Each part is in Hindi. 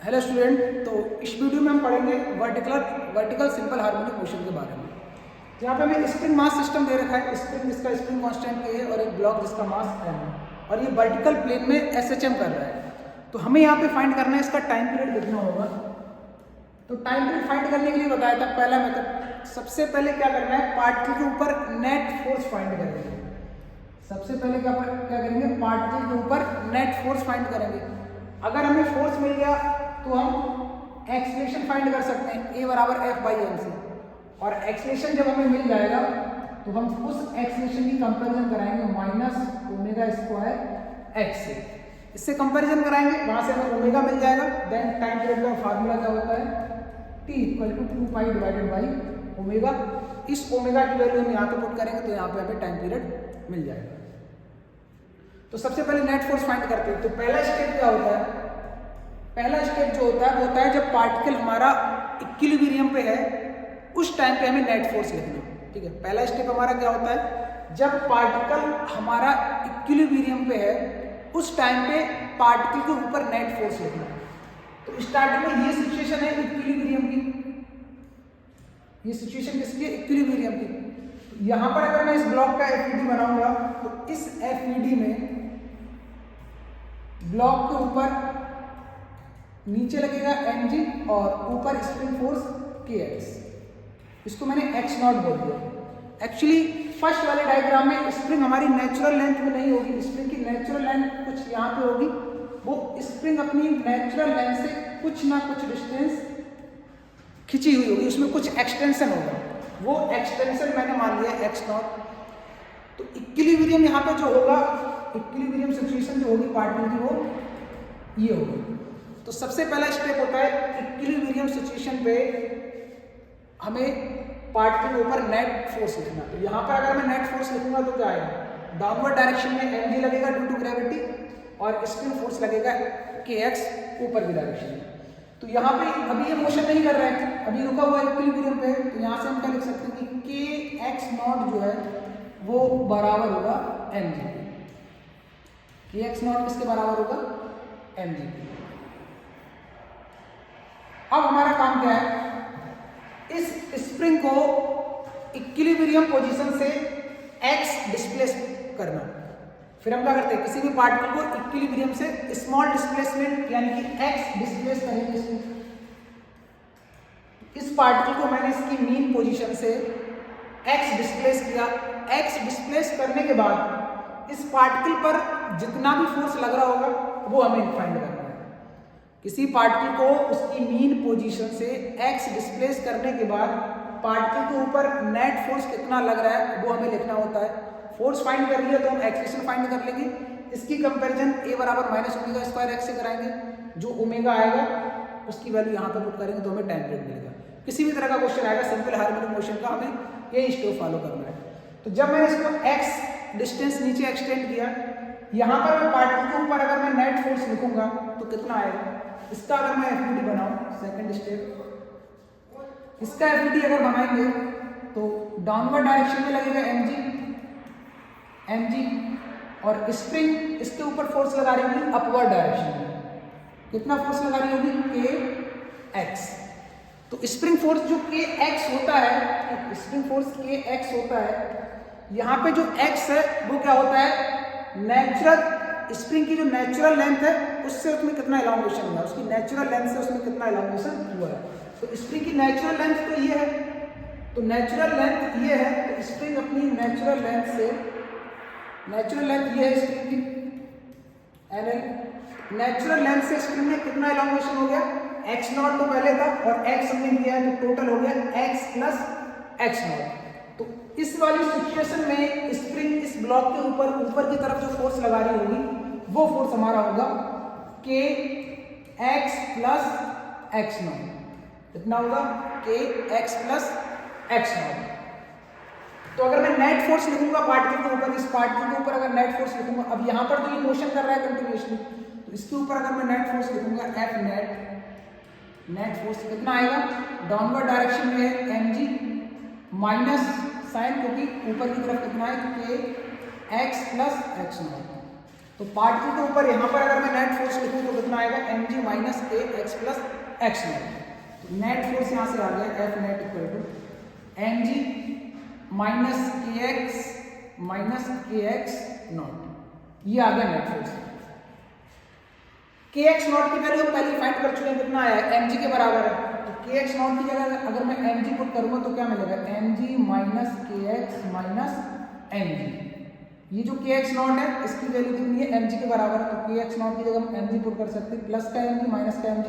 हेलो स्टूडेंट, तो इस वीडियो में हम पढ़ेंगे वर्टिकल सिंपल हार्मोनिक मोशन के बारे में। यहाँ पे हमें स्प्रिंग मास सिस्टम दे रखा है, स्प्रिंग जिसका स्प्रिंग कांस्टेंट है और एक ब्लॉक जिसका मास m है, और ये वर्टिकल प्लेन में SHM कर रहा है। तो हमें यहाँ पे फाइंड करना है, इसका टाइम पीरियड देखना होगा। तो टाइम पीरियड फाइंड करने के लिए बताया था पहला मेथड। सबसे पहले क्या करना है, पार्टिकल के ऊपर नेट फोर्स फाइंड करेंगे। सबसे पहले क्या करेंगे, पार्टिकल के ऊपर नेट फोर्स फाइंड करेंगे। अगर हमें फोर्स मिल गया तो हम एक्सलेशन फाइंड कर सकते हैं, A बराबर F/m से। और एक्सलेशन जब हमें मिल जाएगा तो हम उस एक्सलेशन की कंपैरिजन कराएंगे -ω² x से। इससे कंपैरिजन कराएंगे, वहां से हमें ओमेगा मिल जाएगा। देन टाइम पीरियड का फार्मूला क्या होता है, T = 2π / ओमेगा। इस ओमेगा की वैल्यू हम यहाँ पे पुट करेंगे तो यहाँ पे हमें टाइम पीरियड मिल जाएगा। तो सबसे पहले नेट फोर्स फाइंड करते हैं। तो पहला स्टेप क्या होता है, पहला स्टेप जो होता है वो होता है जब पार्टिकल हमारा इक्विलिब्रियम पे है, उस टाइम पे हमें नेट फोर्स लिखना है। ठीक है, पहला स्टेप हमारा क्या होता है, जब पार्टिकल हमारा इक्विलिब्रियम पे है उस टाइम पे पार्टिकल के ऊपर नेट फोर्स लिखना है। तो स्टार्टिंग में ये सिचुएशन है इक्विलिब्रियम की, ये सिचुएशन किसकी है, इक्विलिब्रियम की। यहां पर अगर मैं इस ब्लॉक का FED बनाऊंगा तो इस FED में ब्लॉक के ऊपर नीचे लगेगा mg और ऊपर स्प्रिंग फोर्स kx। इसको मैंने x0 बोल दिया। एक्चुअली फर्स्ट वाले डायग्राम में स्प्रिंग हमारी नेचुरल लेंथ में नहीं होगी, स्प्रिंग की नेचुरल लेंथ कुछ यहाँ पे होगी। वो स्प्रिंग अपनी नेचुरल लेंथ से कुछ ना कुछ डिस्टेंस खिंची हुई होगी, उसमें कुछ एक्सटेंशन होगा। वो एक्सटेंशन मैंने मान लिया x0। तो इक्विलिब्रियम यहाँ पे जो होगा, इक्विलिब्रियम सिचुएशन जो होगी पार्टिकल की, वो ये होगी। तो सबसे पहला स्टेप होता है इक्विलिब्रियम सिचुएशन पे हमें पार्टिकल के ऊपर नेट फोर्स लिखना। तो यहाँ पर अगर मैं नेट फोर्स लिखूंगा तो क्या आएगा, डाउनवर्ड डायरेक्शन में mg लगेगा ड्यू टू ग्रेविटी, और स्प्रिंग फोर्स लगेगा kx ऊपर की डायरेक्शन में। तो यहाँ पे अभी ये मोशन नहीं कर रहा है, अभी रुका हुआ इक्विलिब्रियम पे। तो यहाँ से हम क्या लिख सकते हैं कि kx0 जो है वो बराबर होगा mg। kx0 किसके बराबर होगा, mg। अब हमारा काम क्या है, इस स्प्रिंग को इक्विलिब्रियम पोजीशन से x डिस्प्लेस करना। फिर हम क्या करते हैं, किसी भी पार्टिकल को इक्विलिब्रियम से स्मॉल डिस्प्लेसमेंट यानी कि x डिस्प्लेस करेंगे इसको। इस पार्टिकल को मैंने इसकी मीन पोजीशन से x डिस्प्लेस किया। x डिस्प्लेस करने के बाद इस पार्टिकल पर जितना भी फोर्स लग रहा होगा वो हमें फाइंड करना है। किसी पार्टिकल को उसकी मीन पोजीशन से x डिस्प्लेस करने के बाद पार्टिकल के ऊपर नेट फोर्स कितना लग रहा है वो हमें लिखना होता है। फोर्स फाइंड कर लिया तो हम एक्सलेशन फाइंड कर लेंगे। इसकी कंपैरिजन A बराबर -ω² x से कराएंगे। जो ओमेगा आएगा उसकी वैल्यू यहाँ पर पुट करेंगे तो हमें टाइम पीरियड मिलेगा। किसी भी तरह का क्वेश्चन आएगा सिंपल हार्मोनिक मोशन का, हमें यही स्टेप फॉलो करना है। तो जब मैंने इसको x डिस्टेंस नीचे एक्सटेंड किया, यहाँ पर मैं पार्टिकल के ऊपर अगर मैं नेट फोर्स लिखूंगा तो कितना आएगा, इसका अगर मैं FED बनाऊं, सेकंड स्टेप, इसका FED अगर बनाएंगे तो डाउनवर्ड डायरेक्शन में लगेगा mg, और स्प्रिंग इसके ऊपर फोर्स लगा रही होगी अपवर्ड डायरेक्शन में। कितना फोर्स लगा रही होगी, kx। तो स्प्रिंग फोर्स जो kx होता है, स्प्रिंग फोर्स kx होता है, यहाँ पे जो x है वो क्या होता है, नेचुरल स्प्रिंग की जो नेचुरल लेंथ है उससे उसमें कितना इलांगेशन हुआ है, उसकी नेचुरल लेंथ से उसमें कितना इलांगेशन हुआ है। तो स्प्रिंग की नेचुरल लेंथ तो ये है, तो नेचुरल लेंथ ये है, तो स्प्रिंग अपनी नेचुरल लेंथ से, नेचुरल लेंथ ये है स्प्रिंग की NL, नेचुरल लेंथ से स्प्रिंग में कितना इलांगेशन हो गया, x0 तो पहले था और x हमने दिया है तो टोटल हो गया x + x0। तो इस वाली सिचुएशन में स्प्रिंग इस ब्लॉक के ऊपर की तरफ जो फोर्स लगा रही होगी वो फोर्स हमारा होगा kx + x0। कितना होगा, kx + x0। तो अगर मैं नेट फोर्स लिखूंगा पार्टिकल के ऊपर, इस पार्टिकल के ऊपर अगर नेट फोर्स लिखूंगा, अब यहाँ पर तो ये मोशन कर रहा है कंटिन्यूअसली, तो इसके ऊपर अगर मैं नेट फोर्स लिखूंगा F नेट फोर्स कितना आएगा, डाउनवर्ड डायरेक्शन में है mg माइनस साइन, क्योंकि ऊपर की तरफ कितना है kx + x0। तो पार्टिकल के ऊपर यहाँ पर अगर मैं नेट फोर्स लिखूँ तो कितना आएगा mg minus K x plus x nought. तो नेट फोर्स यहाँ से आ गया F net equal to mg minus K x nought, ये आ गया net force. K x nought की वैल्यू हम पहले फाइंड कर चुके हैं, कितना आया है mg के बराबर है। तो के एक्स नॉट की जगह अगर मैं mg पुट करूंगा तो क्या मिलेगा mg minus K x minus mg। ये जो के एक्स नॉट है इसकी वैल्यू कितनी है mg के बराबर है, तो के एक्स नॉट की जगह हम mg पुट कर सकते हैं, प्लस का mg माइनस का mg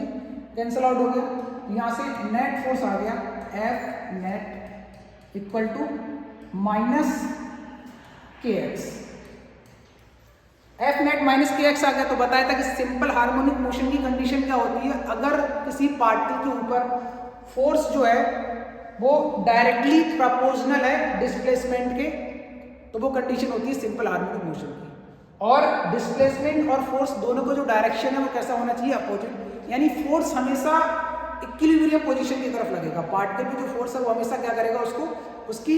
कैंसिल आउट हो गया। यहाँ से नेट फोर्स आ गया F net equal to minus K x. F net minus K x आ गया। तो बताया था कि सिंपल हार्मोनिक मोशन की कंडीशन क्या होती है, अगर किसी पार्टिकल के ऊपर फोर्स जो है वो डायरेक्टली प्रोपोर्शनल है डिस्प्लेसमेंट के, तो वो कंडीशन होती है सिंपल हार्मोनिक मोशन की। और डिस्प्लेसमेंट और फोर्स दोनों का जो डायरेक्शन है वो कैसा होना चाहिए, अपोजिट, यानी फोर्स हमेशा इक्विलिब्रियम पोजीशन की तरफ लगेगा। पार्टिकल की जो फोर्स है वो हमेशा क्या करेगा, उसको उसकी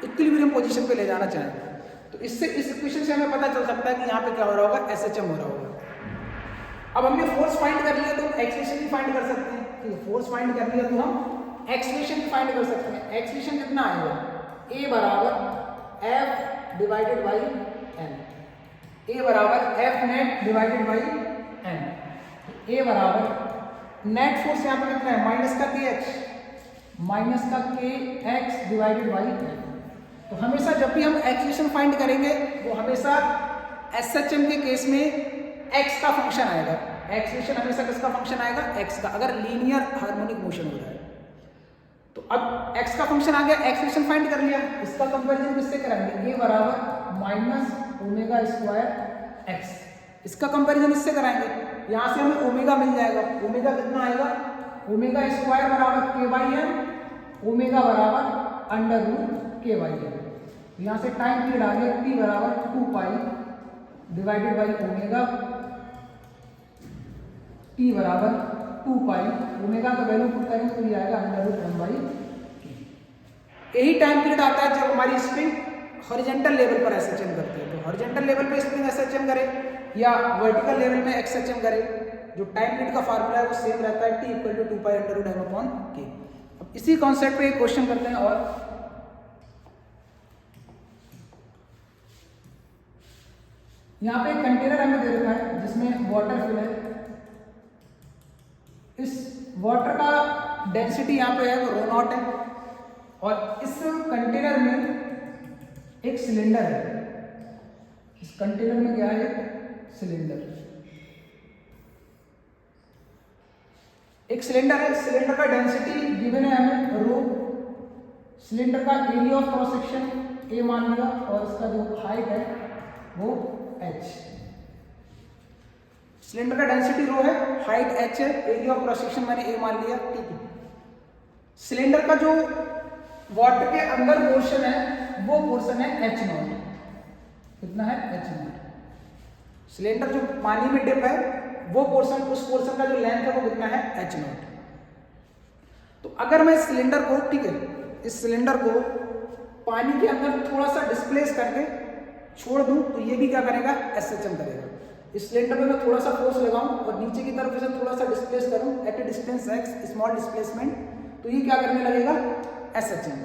इक्विलिब्रियम पोजीशन पे ले जाना चाहेगा। तो इससे इस इक्वेशन से हमें पता चल सकता है कि यहाँ पे क्या हो रहा होगा, एसएचएम हो रहा होगा। अब हमने फोर्स फाइंड कर लिया तो हम एक्सेलरेशन भी फाइंड कर सकते हैं। ठीक है, फोर्स फाइंड कर लिया तो हम एक्सेलरेशन भी फाइंड कर सकते हैं। एक्सेलरेशन कितना आएगा, ए बराबर F divided by N, A बराबर F net divided by N. A बराबर नेट फोर्स यहाँ पे कितना है, माइनस का के एक्स माइनस का के एक्स डिवाइडेड बाई एन। तो हमेशा जब भी हम एक्सेलरेशन फाइंड करेंगे वो हमेशा एसएचएम के केस में एक्स का फंक्शन आएगा। एक्सेलरेशन हमेशा किसका फंक्शन आएगा, एक्स का, अगर लीनियर हार्मोनिक मोशन हो रहा है। तो अब एक्स का फंक्शन आ गया, एक्सेलरेशन फाइंड कर लिया, इसका कंपैरिजन किससे कराएंगे, ए बराबर माइनस ओमेगा स्क्वायर एक्स, इसका कंपैरिजन इससे कराएंगे। यहाँ से हमें ओमेगा मिल जाएगा, ओमेगा कितना आएगा, ओमेगा स्क्वायर बराबर के बाई एन, ओमेगा बराबर अंडर रूट के बाई एन। यहाँ से टाइम पीरियड आ गया टी बराबर 2 pi divided by omega, T बराबर 2 पाई, ओमेगा का वैल्यू पुट करेंगे तो ये आएगा अंडर रूट 1 बाई के। यही टाइम पीरियड आता है जब हमारी स्प्रिंग हॉरिजॉन्टल लेवल पर एसएचएम करती है। तो हॉरिजॉन्टल लेवल पे स्प्रिंग एसएचएम करे या वर्टिकल लेवल में एक्सएचएम करे, जो टाइम पीरियड का फार्मूला है वो सेम रहता है, T equal to 2 pi under root m upon K. अब इसी कॉन्सेप्ट पे एक क्वेश्चन करते हैं। और यहाँ पे एक कंटेनर हमें दे रखा है जिसमें वाटर फिल है। इस वाटर का डेंसिटी यहाँ पे है वो रो नॉट है, और इस कंटेनर में एक सिलेंडर है। इस कंटेनर में क्या है, एक सिलेंडर, एक सिलेंडर है। सिलेंडर का डेंसिटी गिवन है हमें रो, सिलेंडर का area of cross section A मान लिया, और इसका जो हाइट है वो h। सिलेंडर का डेंसिटी रो है, हाइट h है, एरिया ऑफ क्रॉस सेक्शन मैंने a मान लिया, ठीक है। सिलेंडर का जो वाटर के अंदर पोर्शन है वो पोर्शन है h नॉट, कितना है h नॉट। सिलेंडर जो पानी में डिप है वो पोर्शन, उस पोर्शन का जो लेंथ है वो कितना है h नॉट। तो अगर मैं सिलेंडर को, ठीक है, इस सिलेंडर को पानी के अंदर थोड़ा सा डिस्प्लेस करके छोड़ दूं तो ये भी क्या करेगा, एसएचएम करेगा। इस सिलेंडर में मैं थोड़ा सा फोर्स लगाऊं और नीचे की तरफ इसे थोड़ा सा डिस्प्लेस करूं at a distance x, small displacement, तो ये क्या करने लगेगा, एसएचएम।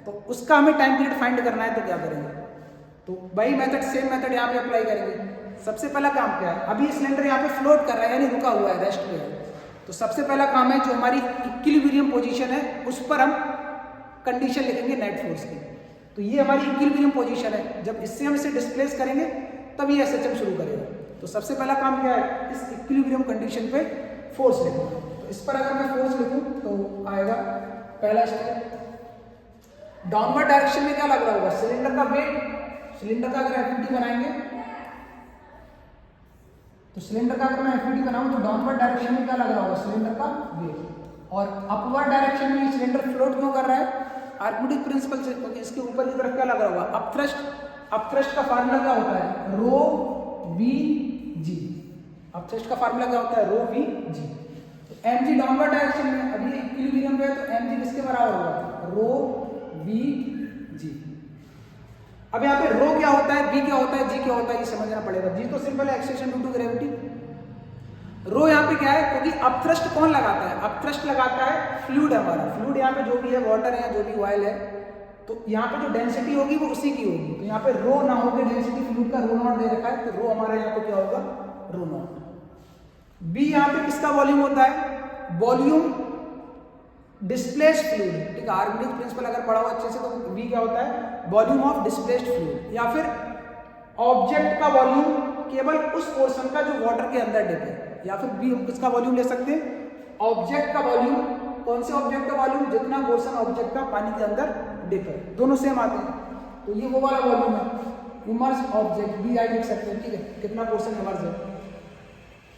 तो उसका हमें टाइम पीरियड फाइंड करना है, तो क्या करेंगे, तो वही मेथड, सेम मेथड यहाँ पे अप्लाई करेंगे। सबसे पहला काम क्या है, अभी सिलेंडर यहाँ पे फ्लोट कर रहा है यानी रुका हुआ है, रेस्ट पे है। तो सबसे पहला काम है जो हमारी इक्विलिब्रियम पोजीशन है उस पर हम कंडीशन लिखेंगे नेट फोर्स की। तो ये हमारी इक्विलिब्रियम पोजीशन है, जब इससे हम इसे डिस्प्लेस करेंगे तब ये एसएचएम शुरू करेगा। तो सबसे पहला काम क्या है, इस इक्विलिब्रियम कंडीशन पे फोर्स लिखना। तो इस पर अगर मैं फोर्स लिखूं तो आएगा पहला स्टेप, डाउनवर्ड डायरेक्शन में क्या लग रहा होगा, सिलेंडर का वेट। सिलेंडर का अगर एफईटी बनाएंगे तो सिलेंडर का अगर मैं एफईटी बनाऊं तो डाउनवर्ड डायरेक्शन में क्या लग रहा होगा, सिलेंडर का वेट। और अपवर्ड डायरेक्शन में सिलेंडर फ्लोट क्यों कर रहा है, आर्किमिडीज प्रिंसिपल से, क्योंकि इसके ऊपर की तरफ क्या लग रहा होगा, अपथ्रस्ट। अपथ्रस्ट का फार्मूला क्या होता है, रो वी जी। अपथ्रस्ट का फार्मूला क्या होता है, रो वी जी। तो एम जी डाउनवर्ड डायरेक्शन में, अभी इक्विलिब्रियम पे है तो एम जी किसके बराबर होगा, रो वी जी। अब यहाँ पे रो क्या होता है, बी क्या होता है, जी क्या होता है, ये समझना पड़ेगा। जी तो सिंपल है, एक्सेलेरेशन ड्यू टू ग्रेविटी। रो यहाँ पे क्या है, क्योंकि अपथ्रस्ट कौन लगाता है, अपथ्रस्ट लगाता है फ्लूइड हमारा। फ्लूइड यहाँ पे जो भी है, वाटर है, जो भी ऑयल है, तो यहाँ पे जो डेंसिटी होगी वो उसी की होगी। तो यहाँ पे रो ना होकर डेंसिटी फ्लूइड का रो नॉट दे रखा है, तो रो हमारा यहाँ पे क्या होगा, रो नॉट। बी यहाँ पे किसका वॉल्यूम होता है, वॉल्यूम डिस्प्लेस्ड फ्लूइड, ठीक है। आर्किमिडीज प्रिंसिपल अगर पढ़ा हो अच्छे से तो बी क्या होता है, वॉल्यूम ऑफ डिस्प्लेस्ड फ्लूइड, या फिर ऑब्जेक्ट का वॉल्यूम केवल उस पोर्शन का जो वाटर के अंदर डिप है, या फिर बी हम किसका वॉल्यूम ले सकते हैं, ऑब्जेक्ट का वॉल्यूम। कौन से ऑब्जेक्ट का वॉल्यूम, जितना पोर्शन ऑब्जेक्ट का पानी के अंदर डिप है, दोनों सेम आते हैं। तो ये वो वाला वॉल्यूम है, इमर्ज ऑब्जेक्ट, बी आई लिख सकते हैं, ठीक है, कितना पोर्शन इमर्ज है।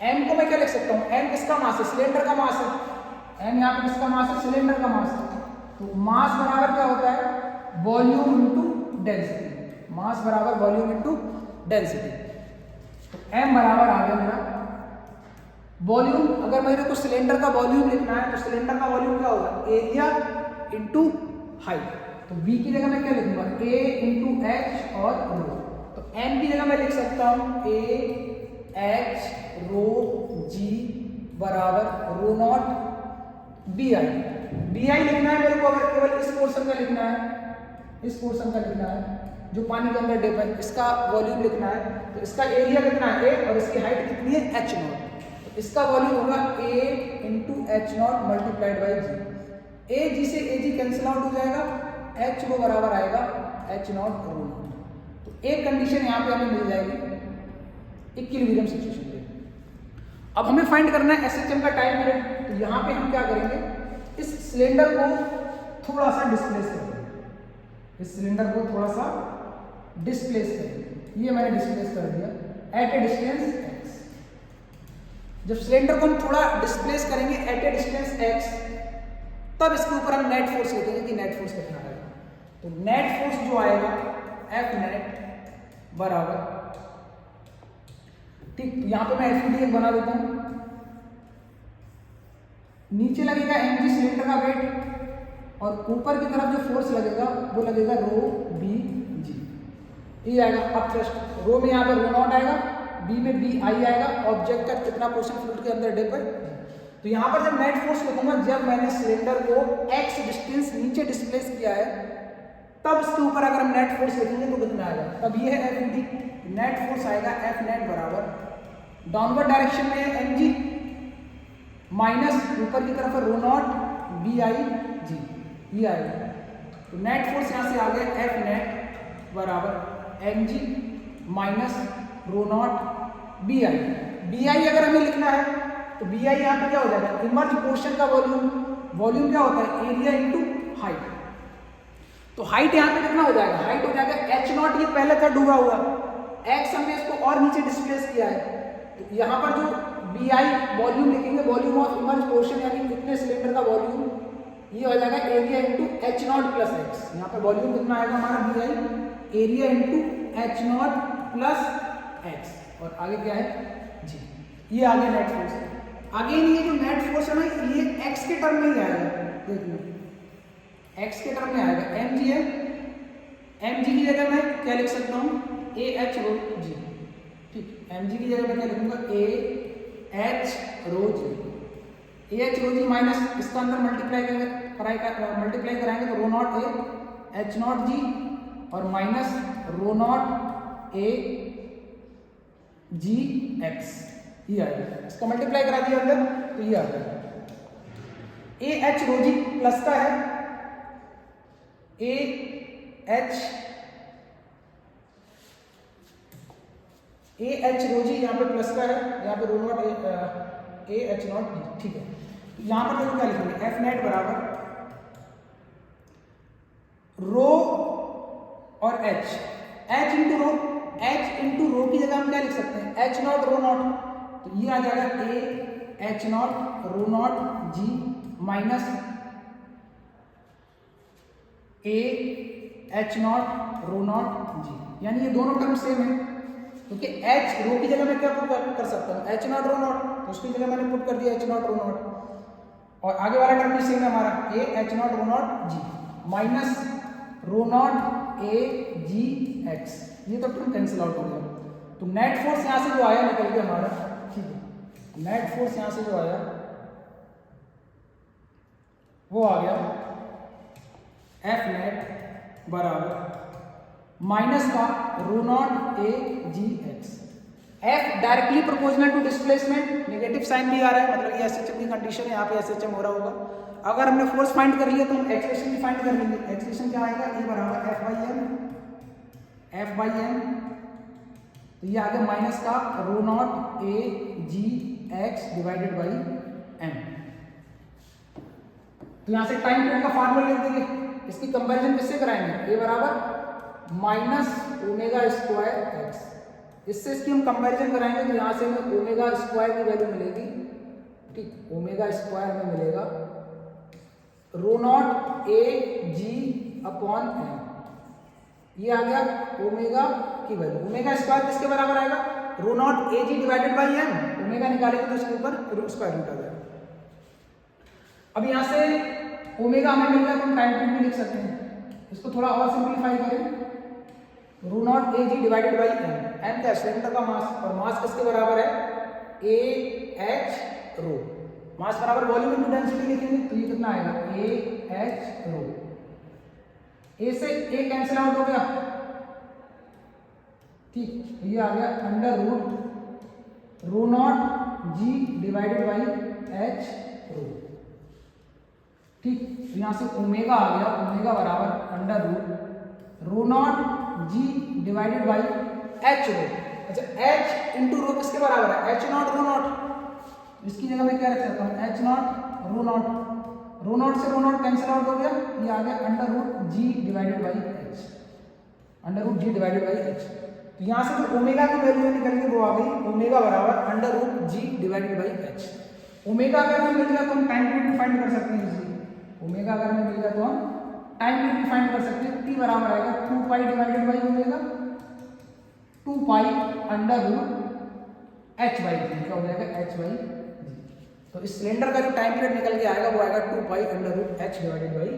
एम को मैं क्या लिख सकता हूँ, एम किसका मास है, सिलेंडर का मास है। एम यहाँ पे किसका मास है, सिलेंडर का मास है। तो मास बराबर क्या होता है, वॉल्यूम इनटू डेंसिटी। मास बराबर वॉल्यूम इनटू डेंसिटी। तो एम बराबर आ गया मेरा वॉल्यूम। अगर मेरे को सिलेंडर का वॉल्यूम लिखना है तो सिलेंडर का वॉल्यूम क्या होगा, एरिया इनटू हाइट। तो v की जगह मैं क्या लिखूंगा, a इंटू एच और रो। तो m की जगह मैं लिख सकता हूं a h रो g बराबर rho not B I. B I लिखना है मेरे को, अगर केवल इस पोर्शन का लिखना है, इस पोर्शन का लिखना है जो पानी के अंदर डिप है, इसका वॉल्यूम लिखना है, तो इसका एरिया कितना है a और इसकी हाइट कितनी है h नॉट। तो इसका वॉल्यूम होगा a into H naught multiplied by G. A G से ए जी कैंसिल आउट हो जाएगा, एच वो बराबर आएगा एच नॉट रो नॉट। तो एक कंडीशन यहाँ पे हमें मिल जाएगी इक्विलिब्रियम सिचुएशन पे। अब हमें फाइंड करना है एसएचएम का टाइम पीरियड। तो यहाँ पे हम क्या करेंगे, इस सिलेंडर को थोड़ा सा डिस्प्लेस करेंगे, इस सिलेंडर को थोड़ा सा डिस्प्लेस करेंगे। ये मैंने डिस्प्लेस कर दिया एट ए डिस्टेंस एक्स। जब सिलेंडर को हम थोड़ा डिस्प्लेस करेंगे एट ए डिस्टेंस एक्स, तब इसके ऊपर हम नेट फोर्स लिखेंगे कि नेट फोर्स कितना आएगा। तो नेट फोर्स जो आएगा एफ नेट बराबर, ठीक, यहाँ पे मैं एफ बना देता हूं। नीचे लगेगा mg सिलेंडर का वेट, और ऊपर की तरफ जो फोर्स लगेगा वो लगेगा रो बी जी। ये आएगा अपथ्रस्ट। रो में यहाँ पर रो नॉट आएगा, बी में बी आई आएगा, ऑब्जेक्ट का कितना पोर्शन फ्लूइड के अंदर डिप है। तो यहाँ पर जब नेट फोर्स लिखूंगा, जब मैंने सिलेंडर को x डिस्टेंस नीचे डिस्प्लेस किया है, तब इसके ऊपर अगर हम नेट फोर्स लिखेंगे तो कितना आएगा, तब ये है एफ डी। नेट फोर्स आएगा एफ नेट बराबर डाउनवर्ड डायरेक्शन में है एम जी माइनस ऊपर की तरफ है रो नॉट बी आई जी, ये आएगा। तो नेट फोर्स यहाँ से आ गया एफ नेट बराबर M G minus rho not B I. B I अगर हमें लिखना है तो बी आई यहाँ पे क्या हो जाएगा, इमर्ज पोर्शन का वॉल्यूम। वॉल्यूम क्या होता है, एरिया इंटू हाइट। तो हाइट यहाँ पे कितना हो जाएगा, हाइट हो जाएगा एच नॉट, ये पहले था डूबा हुआ, एक्स हमने इसको और नीचे डिस्प्लेस किया है। तो यहाँ पर जो बी आई वॉल्यूम लिखेंगे, वॉल्यूम ऑफ इमर्ज पोर्शन यानी कितने सिलेंडर का वॉल्यूम, ये हो जाएगा area into H nought plus x. यहाँ पे वॉल्यूम कितना आएगा हमारा B I, area into H nought plus x, और आगे क्या है जी, ये आगे नेट फोर्स। आगे ये जो नेट फोर्स है ना, ये x के टर्म में ही आएगा, देखिए x के टर्म में आएगा। एम जी है, एम जी की जगह मैं क्या लिख सकता हूँ, ए एच रो जी, ठीक। एम जी की जगह मैं क्या लिखूंगा, A H rho G. A H rho G minus इसका अंदर मल्टीप्लाई कराएंगे तो rho not A H nought G और minus rho not A G x, ये आएगा। इसका मल्टीप्लाई करा दिया अंदर तो ये आ गया। ए एच रो जी प्लस का है, ए एच रो जी यहाँ पे प्लस का है, यहाँ पे rho not A H naught D, ठीक है। यहाँ पर देखो क्या लिखेंगे, एफ नेट बराबर रो और H into rho, H into rho की जगह हम क्या लिख सकते हैं, एच नॉट रो नॉट। तो ये आ जाएगा A H not rho not G minus A H not rho not G, यानी ये दोनों टर्म सेम है, क्योंकि एच रो की जगह मैं क्या पुट कर सकता हूँ, एच नॉट रो नॉट, तो उसकी जगह मैंने पुट कर दिया एच नॉट रो नॉट, और आगे वाला टर्म भी सेम है हमारा, A H not rho not G minus rho not A G x, ये तो टर्म कैंसिल आउट हो गया। तो नेट फोर्स यहाँ से जो आया निकल के हमारा, ठीक है, नेट फोर्स यहाँ से जो आया वो आ गया एफ नेट बराबर माइनस का rho not A G X. F directly proportional to displacement, negative sign भी आ रहा है, मतलब ये एसएचएम की कंडीशन है, यहाँ पे एसएचएम हो रहा होगा। अगर हमने फोर्स फाइंड कर लिया तो हम एक्सेलेरेशन भी फाइंड कर लेंगे। एक्सेलेरेशन क्या आएगा, ए बराबर एफ बाई एम, तो ये आ गया माइनस का rho not A G X divided by M. तो यहां से टाइम पीरियड का फार्मूला लिख देंगे, इसकी कंपैरिजन किससे कराएंगे, ए बराबर माइनस ओमेगा स्क्वायर एक्स, इससे इसकी हम कंपैरिजन कराएंगे तो यहां से हमें ओमेगा स्क्वायर की वैल्यू मिलेगी, ठीक, ओमेगा स्क्वायर में मिलेगा rho not A G upon M, ये आ गया ओमेगा की वैल्यू। ओमेगा स्क्वायर किसके बराबर आएगा, rho not A G divided by M, omega निकालेंगे तो इसके ऊपर स्क्वायर रूट आ जाएगा। अब यहां से ओमेगा हमें मिल गया तो हम टाइम पीरियड भी लिख सकते हैं, इसको थोड़ा और सिंपलीफाई करें, rho not A G divided by M, M क्या सिलेंडर का मास, और मास किसके बराबर है, ए एच रो, मास बराबर वॉल्यूम इनटू डेंसिटी लिखेंगे तो ये कितना आएगा, ए एच रो, ए से ए कैंसिल आउट हो गया, ठीक, ये आ गया under root rho not G divided by H rho, ठीक, तो यहां से ओमेगा आ गया, ओमेगा बराबर under root rho not G divided by H rho. अच्छा, एच इंटू रो किसके बराबर है, एच नॉट रो नॉट, इसकी जगह मैं क्या रख सकता हूँ, H not rho nought, rho nought से रो नॉट कैंसिल आउट हो गया, ये आ गया under root G divided by H, under root G divided by H. तो यहाँ से जो ओमेगा की वैल्यू निकल के वो आ गई ओमेगा बराबर under root G divided by H. Omega अगर हमें मिल गया तो हम टाइम पीरियड भी फाइंड कर सकते हैं इजीली, ओमेगा अगर हमें मिल गया तो हम टाइम पीरियड भी फाइंड कर सकते हैं, टी बराबर आएगा 2 pi divided by omega, 2 pi under root H by G, क्या हो जाएगा एच बाई जी। तो इस सिलेंडर का जो टाइम पीरियड निकल के आएगा वो आएगा 2 pi under root H divided by